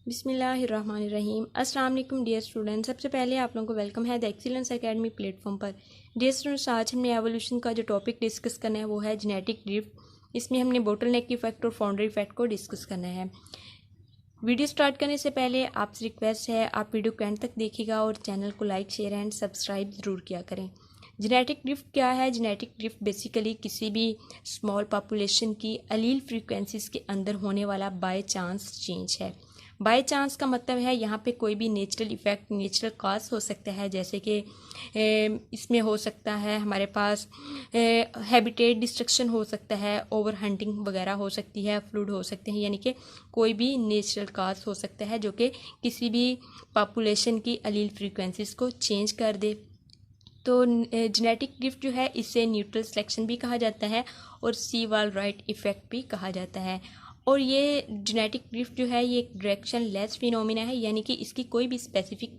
बिस्मिल्लाहिर्रहमानिर्रहीम। अस्सलाम वालेकुम डियर स्टूडेंट। सबसे पहले आप लोगों को वेलकम है द एक्सीलेंस एकेडमी प्लेटफॉर्म पर। डियर स्टूडेंट्स, आज हमने एवोल्यूशन का जो टॉपिक डिस्कस करना है वो है जेनेटिक ड्रिफ्ट। इसमें हमने बोटलनेक इफेक्ट और फाउंडर इफेक्ट को डिस्कस करना है। वीडियो स्टार्ट करने से पहले आपसे रिक्वेस्ट है आप वीडियो को एंड तक देखिएगा और चैनल को लाइक शेयर एंड सब्सक्राइब ज़रूर किया करें। जेनेटिक ड्रिफ्ट क्या है? जेनेटिक ड्रिफ्ट बेसिकली किसी भी स्मॉल पॉपुलेशन की अलील फ्रीक्वेंसीज के अंदर होने वाला बाय चांस चेंज है। बाय चांस का मतलब है यहाँ पे कोई भी नेचुरल इफ़ेक्ट, नेचुरल कॉज हो सकता है, जैसे कि इसमें हो सकता है हमारे पास हैबिटेट डिस्ट्रक्शन हो सकता है, ओवर हंटिंग वगैरह हो सकती है, फ्लूड हो सकते हैं, यानी कि कोई भी नेचुरल कॉज हो सकता है जो कि किसी भी पॉपुलेशन की अलील फ्रीक्वेंसीज को चेंज कर दे। तो जेनेटिक ड्रिफ्ट जो है इसे न्यूट्रल सिलेक्शन भी कहा जाता है और सीवाल-राइट इफ़ेक्ट भी कहा जाता है। और ये जेनेटिक ड्रिफ्ट जो है ये एक डायरेक्शन लेस फिनोमिना है, यानी कि इसकी कोई भी स्पेसिफिक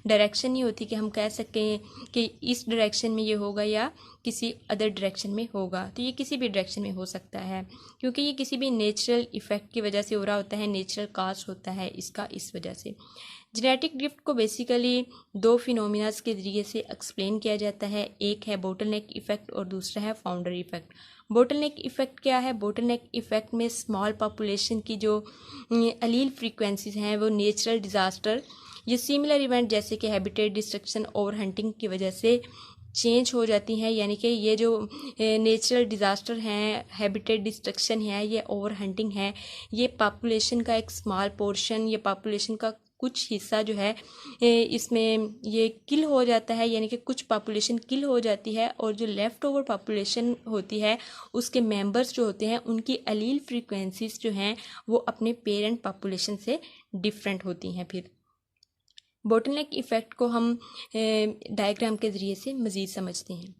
डायरेक्शन नहीं होती कि हम कह सकें कि इस डायरेक्शन में ये होगा या किसी अदर डायरेक्शन में होगा। तो ये किसी भी डायरेक्शन में हो सकता है, क्योंकि ये किसी भी नेचुरल इफ़ेक्ट की वजह से हो रहा होता है, नेचुरल कॉज होता है इसका, इस वजह से। जेनेटिक ड्रिफ्ट को बेसिकली दो फिनोमिनास के ज़रिए से एक्सप्लेन किया जाता है। एक है बोटलनेक इफ़ेक्ट और दूसरा है फाउंडर इफ़ेक्ट। बोटलनेक इफ़ेक्ट क्या है? बोटलनेक इफ़ेक्ट में स्मॉल पॉपुलेशन की जो अलील फ्रीक्वेंसीज हैं वो नेचुरल डिज़ास्टर या सिमिलर इवेंट जैसे कि हैबिटेट डिस्ट्रक्शन, ओवर हंटिंग की वजह से चेंज हो जाती हैं। यानी कि ये जो नेचुरल डिज़ास्टर हैं, हैबिटेट डिस्ट्रक्शन है, ये ओवर हंटिंग है, ये पॉपुलेशन का एक स्मॉल पोर्शन या पॉपुलेशन का कुछ हिस्सा जो है इसमें ये किल हो जाता है, यानी कि कुछ पॉपुलेशन किल हो जाती है और जो लेफ़्ट ओवर पॉपुलेशन होती है उसके मेंबर्स जो होते हैं उनकी अलील फ्रीक्वेंसीज जो हैं वो अपने पेरेंट पॉपुलेशन से डिफरेंट होती हैं। फिर बोटलनेक इफ़ेक्ट को हम डायग्राम के ज़रिए से मज़ीद समझते हैं।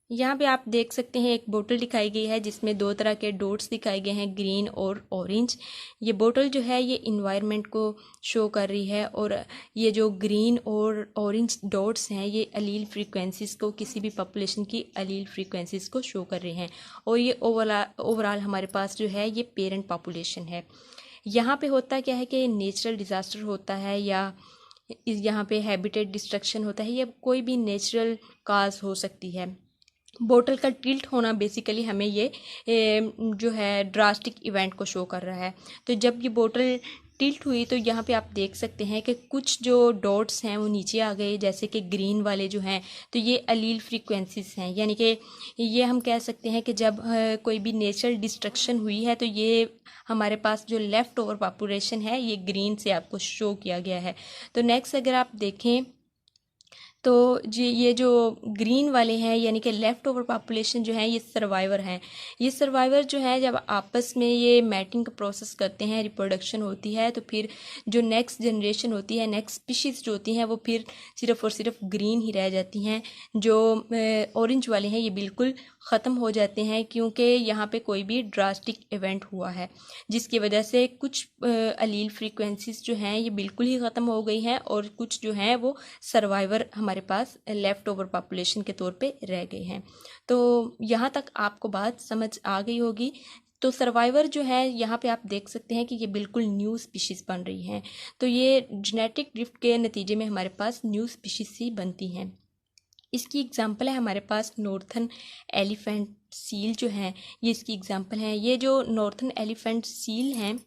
यहाँ पे आप देख सकते हैं एक बोतल दिखाई गई है जिसमें दो तरह के डॉट्स दिखाए गए हैं, ग्रीन और ऑरेंज। ये बोतल जो है ये इन्वायरमेंट को शो कर रही है और ये जो ग्रीन और ऑरेंज डॉट्स हैं ये अलील फ्रीक्वेंसीज़ को, किसी भी पॉपुलेशन की अलील फ्रीक्वेंसीज़ को शो कर रहे हैं। और ये ओवरऑल हमारे पास जो है ये पेरेंट पॉपुलेशन है। यहाँ पे होता क्या है कि नेचुरल डिज़ास्टर होता है या यहाँ पे हैबिटेट डिस्ट्रक्शन होता है या कोई भी नेचुरल काज हो सकती है। बोतल का टिल्ट होना बेसिकली हमें ये जो है ड्रास्टिक इवेंट को शो कर रहा है। तो जब ये बोतल टिल्ट हुई तो यहाँ पे आप देख सकते हैं कि कुछ जो डॉट्स हैं वो नीचे आ गए, जैसे कि ग्रीन वाले जो हैं तो ये अलील फ्रीक्वेंसीज हैं, यानी कि ये हम कह सकते हैं कि जब कोई भी नेचुरल डिस्ट्रक्शन हुई है तो ये हमारे पास जो लेफ़्ट ओवर पॉपुलेशन है ये ग्रीन से आपको शो किया गया है। तो नेक्स्ट अगर आप देखें तो जी ये जो ग्रीन वाले हैं यानी कि लेफ़्ट ओवर पॉपुलेशन जो है ये सर्वाइवर हैं। ये सर्वाइवर जो है जब आपस में ये मैटिंग का प्रोसेस करते हैं, रिप्रोडक्शन होती है, तो फिर जो नेक्स्ट जनरेशन होती है, नेक्स्ट स्पीशीज़ जो होती हैं वो फिर सिर्फ़ और सिर्फ ग्रीन ही रह जाती हैं। जो ऑरेंज वाले हैं ये बिल्कुल ख़त्म हो जाते हैं, क्योंकि यहाँ पे कोई भी ड्रास्टिक इवेंट हुआ है जिसकी वजह से कुछ अलील फ्रीक्वेंसीज जो हैं ये बिल्कुल ही ख़त्म हो गई हैं और कुछ जो हैं वो सर्वाइवर हमारे पास लेफ़्ट ओवर पॉपुलेशन के तौर पे रह गए हैं। तो यहाँ तक आपको बात समझ आ गई होगी। तो सर्वाइवर जो है यहाँ पे आप देख सकते हैं कि ये बिल्कुल न्यू स्पीशीज़ बन रही हैं। तो ये जेनेटिक ड्रिफ्ट के नतीजे में हमारे पास न्यू स्पीशीज़ सी बनती हैं। इसकी एग्जांपल है हमारे पास नॉर्थन एलिफेंट सील जो हैं, ये इसकी एग्जांपल हैं। ये जो नॉर्थन एलिफेंट सील हैं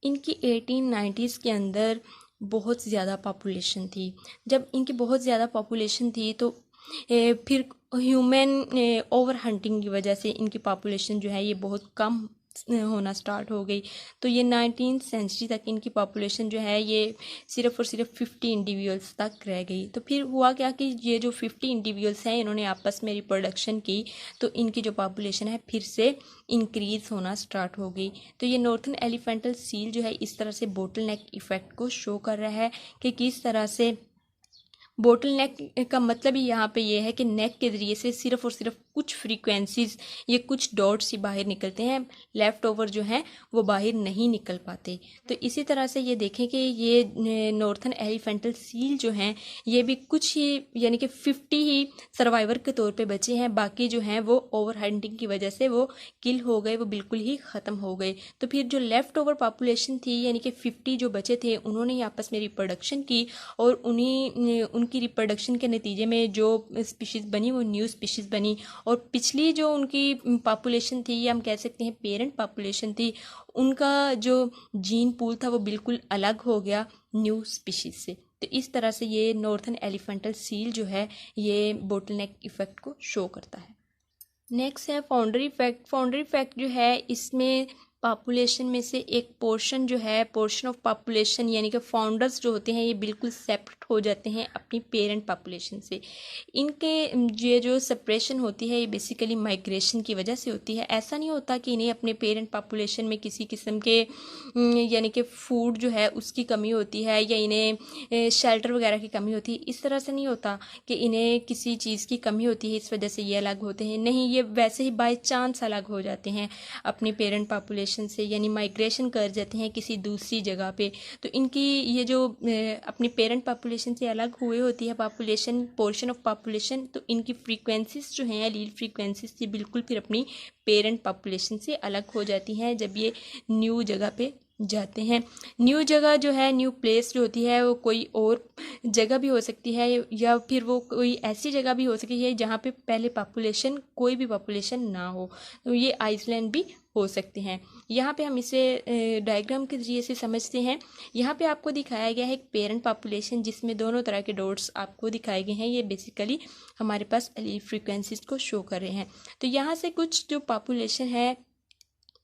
इनकी 1890s के अंदर बहुत ज़्यादा पॉपुलेशन थी। जब इनकी बहुत ज़्यादा पॉपुलेशन थी तो फिर ह्यूमन ओवर हंटिंग की वजह से इनकी पॉपुलेशन जो है ये बहुत कम होना स्टार्ट हो गई। तो ये 19th सेंचुरी तक इनकी पॉपुलेशन जो है ये सिर्फ़ और सिर्फ 50 इंडिविजुअल्स तक रह गई। तो फिर हुआ क्या कि ये जो 50 इंडिविजुअल्स हैं इन्होंने आपस में रिप्रोडक्शन की तो इनकी जो पॉपुलेशन है फिर से इंक्रीज़ होना स्टार्ट हो गई। तो ये नॉर्थन एलिफेंटल सील जो है इस तरह से बोटल नेक इफ़ेक्ट को शो कर रहा है कि किस तरह से बोटल नेक का मतलब ही यहाँ पे ये है कि नेक के ज़रिए से सिर्फ़ और सिर्फ कुछ फ्रीक्वेंसीज, ये कुछ डॉट्स ही बाहर निकलते हैं, लेफ़्ट ओवर जो हैं वो बाहर नहीं निकल पाते। तो इसी तरह से ये देखें कि ये नॉर्थन एलिफेंटल सील जो हैं ये भी कुछ ही यानी कि 50 ही सर्वाइवर के तौर पे बचे हैं, बाकी जो हैं वो ओवर हंटिंग की वजह से वो किल हो गए, वो बिल्कुल ही ख़त्म हो गए। तो फिर जो लेफ़्ट ओवर पॉपुलेशन थी यानी कि 50 जो बचे थे उन्होंने ही आपस में रिप्रोडक्शन की, और उनकी रिप्रोडक्शन के नतीजे में जो स्पीशीज़ बनी वो न्यू स्पीशीज़ बनी। और पिछली जो उनकी पॉपुलेशन थी, या हम कह सकते हैं पेरेंट पॉपुलेशन थी, उनका जो जीन पूल था वो बिल्कुल अलग हो गया न्यू स्पीशीज़ से। तो इस तरह से ये नॉर्थन एलिफेंटल सील जो है ये बोटलनेक इफ़ेक्ट को शो करता है। नेक्स्ट है फाउंडर इफेक्ट। फाउंडर इफेक्ट जो है इसमें पॉपुलेशन में से एक पोर्शन जो है, पोर्शन ऑफ पॉपुलेशन यानी कि फाउंडर्स जो होते हैं ये बिल्कुल सेपरेट हो जाते हैं अपनी पेरेंट पॉपुलेशन से। इनके ये जो सेपरेशन होती है ये बेसिकली माइग्रेशन की वजह से होती है। ऐसा नहीं होता कि इन्हें अपने पेरेंट पॉपुलेशन में किसी किस्म के यानी कि फूड जो है उसकी कमी होती है, या इन्हें शेल्टर वगैरह की कमी होती है। इस तरह से नहीं होता कि इन्हें किसी चीज़ की कमी होती है इस वजह से ये अलग होते हैं, नहीं, ये वैसे ही बाय चांस अलग हो जाते हैं अपनी पेरेंट पॉपुलेशन से, यानी माइग्रेशन कर जाते हैं किसी दूसरी जगह पे। तो इनकी ये जो अपनी पेरेंट पॉपुलेशन से अलग हुए होती है पॉपुलेशन, पोर्शन ऑफ पॉपुलेशन, तो इनकी फ्रीक्वेंसीज जो हैं एलील फ्रीक्वेंसीज ये बिल्कुल फिर अपनी पेरेंट पॉपुलेशन से अलग हो जाती हैं जब ये न्यू जगह पे जाते हैं। न्यू जगह जो है, न्यू प्लेस जो होती है वो कोई और जगह भी हो सकती है, या फिर वो कोई ऐसी जगह भी हो सकती है जहाँ पे पहले पॉपुलेशन, कोई भी पॉपुलेशन ना हो। तो ये आइसलैंड भी हो सकते हैं। यहाँ पे हम इसे डायग्राम के ज़रिए से समझते हैं। यहाँ पे आपको दिखाया गया है एक पेरेंट पॉपुलेशन जिसमें दोनों तरह के डॉट्स आपको दिखाए गए हैं। ये बेसिकली हमारे पास एलील फ्रीक्वेंसीज को शो कर रहे हैं। तो यहाँ से कुछ जो पॉपुलेशन है,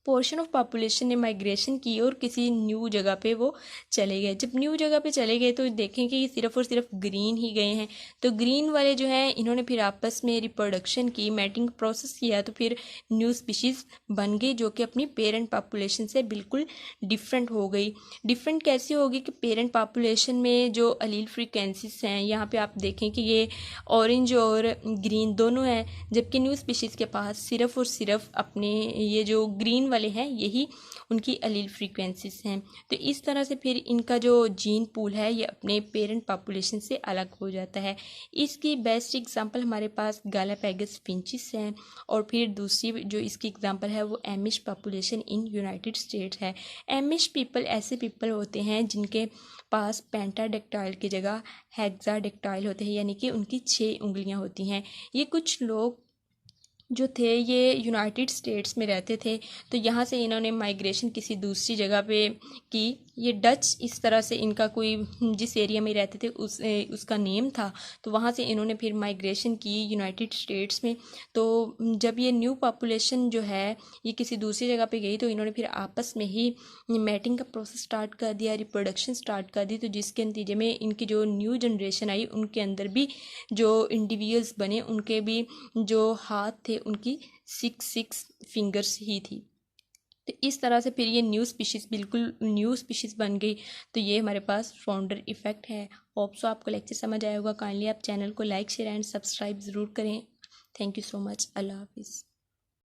पोर्शन ऑफ पॉपुलेशन ने माइग्रेशन की और किसी न्यू जगह पे वो चले गए। जब न्यू जगह पे चले गए तो देखें कि ये सिर्फ और सिर्फ ग्रीन ही गए हैं। तो ग्रीन वाले जो हैं इन्होंने फिर आपस में रिप्रोडक्शन की, मैटिंग प्रोसेस किया, तो फिर न्यू स्पीशीज़ बन गई जो कि अपनी पेरेंट पॉपुलेशन से बिल्कुल डिफरेंट हो गई। डिफरेंट कैसे होगी कि पेरेंट पॉपुलेशन में जो अलील फ्रीक्वेंसीज हैं, यहाँ पे आप देखें कि ये ऑरेंज और ग्रीन दोनों हैं, जबकि न्यू स्पीशीज़ के पास सिर्फ और सिर्फ अपने ये जो ग्रीन वाले हैं यही उनकी अलील फ्रीक्वेंसीज हैं। तो इस तरह से फिर इनका जो जीन पूल है ये अपने पेरेंट पॉपुलेशन से अलग हो जाता है। इसकी बेस्ट एग्जांपल हमारे पास गालापैगस फिंचिस हैं, और फिर दूसरी जो इसकी एग्जांपल है वो Amish population in United states है। एमिश पीपल ऐसे पीपल होते हैं जिनके पास पेंटाडेक्टाइल की जगह हेक्साडेक्टाइल होते हैं, यानी कि उनकी 6 उंगलियां होती हैं। ये कुछ लोग जो थे ये यूनाइटेड स्टेट्स में रहते थे, तो यहाँ से इन्होंने माइग्रेशन किसी दूसरी जगह पे की। ये डच इस तरह से इनका कोई जिस एरिया में रहते थे उसका नेम था, तो वहाँ से इन्होंने फिर माइग्रेशन की यूनाइटेड स्टेट्स में। तो जब ये न्यू पॉपुलेशन जो है ये किसी दूसरी जगह पे गई तो इन्होंने फिर आपस में ही मैटिंग का प्रोसेस स्टार्ट कर दिया, रिप्रोडक्शन स्टार्ट कर दी। तो जिसके नतीजे में इनकी जो न्यू जनरेशन आई उनके अंदर भी जो इंडिविजुअल्स बने उनके भी जो हाथ थे उनकी 6 फिंगर्स ही थी। तो इस तरह से फिर ये न्यू स्पीशीज़, बिल्कुल न्यू स्पीशीज़ बन गई। तो ये हमारे पास फाउंडर इफ़ेक्ट है। होप सो आपको लेक्चर समझ आया होगा। काइंडली आप चैनल को लाइक, शेयर एंड सब्सक्राइब ज़रूर करें। Thank you so much. अल्लाह हाफिज़।